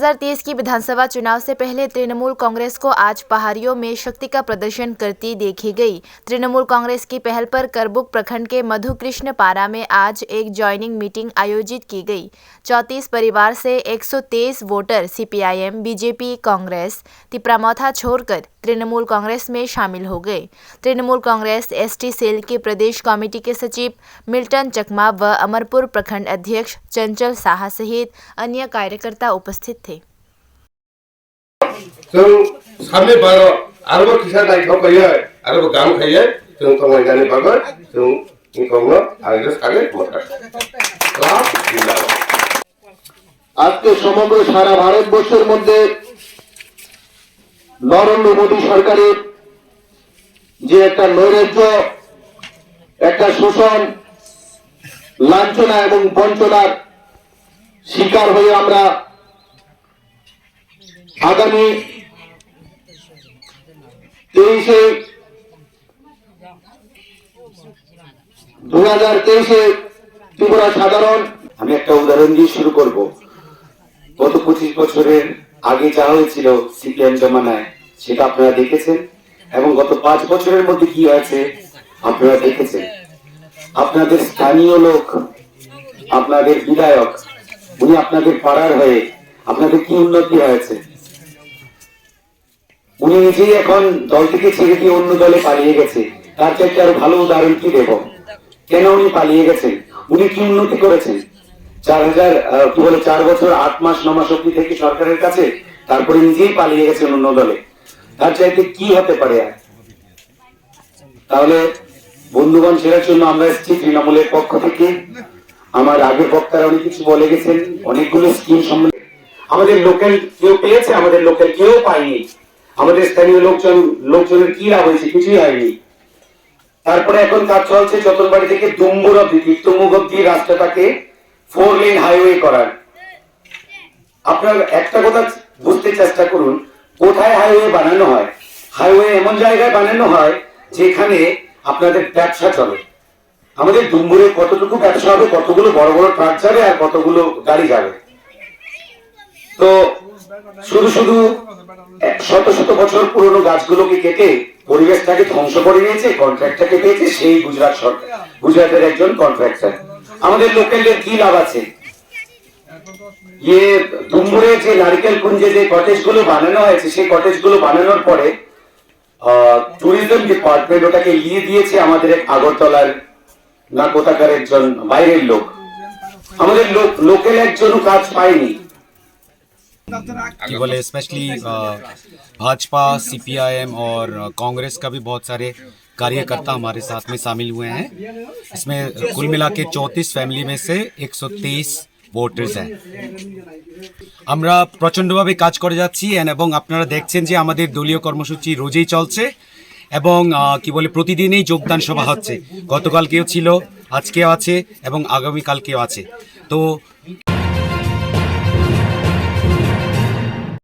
2023 की विधानसभा चुनाव से पहले तृणमूल कांग्रेस को आज पहाड़ियों में शक्ति का प्रदर्शन करती देखी गई। तृणमूल कांग्रेस की पहल पर करबुक प्रखंड के मधुकृष्ण पारा में आज एक ज्वाइनिंग मीटिंग आयोजित की गई। 34 परिवार से 123 वोटर सीपीआईएम, बीजेपी, कांग्रेस, तिपरामौथा छोड़कर तृणमूल कांग्रेस में शामिल हो गए। तृणमूल कांग्रेस एसटी सेल के प्रदेश कमेटी के सचिव मिल्टन चकमा व अमरपुर प्रखंड अध्यक्ष चंचल साहा सहित अन्य कार्यकर्ता उपस्थित थे। जों सामने बार आरोबो किसा नायथाव खायो आरोबो गाम खायो जों तमायनानै बागोन जों इखौनो आरो सागे मथा लास्ट जिल्ला আজকে সমগ্র সারা ভারতবর্ষের মধ্যে নরেন্দ্র মোদী সরকারের যে একটা নৈরাজ্য, একটা শোষণ, লাঞ্ছনা এবং বঞ্চনার শিকার হয়ে আমরা আগামী 2023 ত্রিপুরা সাধারণ। আমি একটা উদাহরণ দিয়ে শুরু করব। গত 25 বছরের আগে যা হয়েছিল সিপিএম জমানায় সেটা আপনারা দেখেছেন, এবং গত 5 বছরের মধ্যে কি হয়েছে আপনারা দেখেছেন। আপনাদের স্থানীয় লোক, আপনাদের বিধায়ক, উনি আপনাদের পাড়ার হয়ে আপনাদের কি উন্নতি হয়েছে। উনি নিজেই এখন দল থেকে ছেড়ে দিয়ে অন্য দলে পালিয়ে গেছে। তার চাইতে আরো ভালো উদাহরণ কি দেব? কেন উনি পালিয়ে গেছেন? উনি কি উন্নতি করেছেন? 4 বছর 8 মাস 9 মাস অবধি থেকে সরকারের কাছে, তারপরে নিজেই পালিয়ে গেছেন অন্য দলে। তার চাইতে কি হতে পারে? তাহলে বন্ধুগণ, সেটার জন্য আমরা এসেছি তৃণমূলের পক্ষ থেকে। আমার আগের বক্তারা অনেক কিছু বলে গেছেন, অনেকগুলো স্কিম সম্বন্ধে। আমাদের লোকাল কেউ পেয়েছে, আমাদের লোকাল কেউ পায়নি। আমাদের স্থানীয় লোকজনের কি লাভ হয়েছে? কিছুই হয়নি। তারপরে এখন কাজ চলছে চতনবাড়ি থেকে ডুম্বুর অব্দি, তীর্থমুখ অব্দি রাস্তাটাকে 4 লেন হাইওয়ে করার। আপনারা একটা কথা বুঝতে চেষ্টা করুন, কোথায় হাইওয়ে বানানো হয়? হাইওয়ে এমন জায়গায় বানানো হয় যেখানে আপনাদের ব্যবসা চলে। আমাদের ডুম্বুরে কতটুকু ব্যবসা হবে? কতগুলো বড় বড় ট্রাক যাবে আর কতগুলো গাড়ি যাবে? তো শুধু শুধু শত শত বছর পুরনো গাছগুলোকে কেটে পরিবেশটাকে ধ্বংস করে নিয়েছে। কন্ট্রাক্টরকে পেয়েছে সেই গুজরাট সরকার, গুজরাটের একজন কন্ট্রাক্টর। আমাদের লোকালদের কি লাভ আছে? ডুম্বুরে যে নারিকেল কুঞ্জে যে কটেজ গুলো বানানো হয়েছে, সেই কটেজ গুলো বানানোর পরে ট্যুরিজম ডিপার্টমেন্ট ওটাকে নিয়ে দিয়েছে আমাদের এক আগরতলার না কোথাকার একজন বাইরের লোক। আমাদের লোকাল একজনও কাজ পায়নি। केवल स्पेशली भाजपा, सीपीआईएम और कांग्रेस का भी बहुत सारे कार्यकर्ता हमारे साथ में शामिल हुए हैं। इसमें कुल मिला के 34 फैमिली में से 123 ভোটার্স हैं। আমরা প্রচণ্ডভাবে কাজ করে যাচ্ছি এবং আপনারা দেখছেন যে আমাদের দলীয় কর্মসূচি রোজই চলছে এবং প্রতিদিনই যোগদান সভা হচ্ছে। গতকালকেও ছিল, আজকেও আছে এবং আগামীকালকেও আছে। তো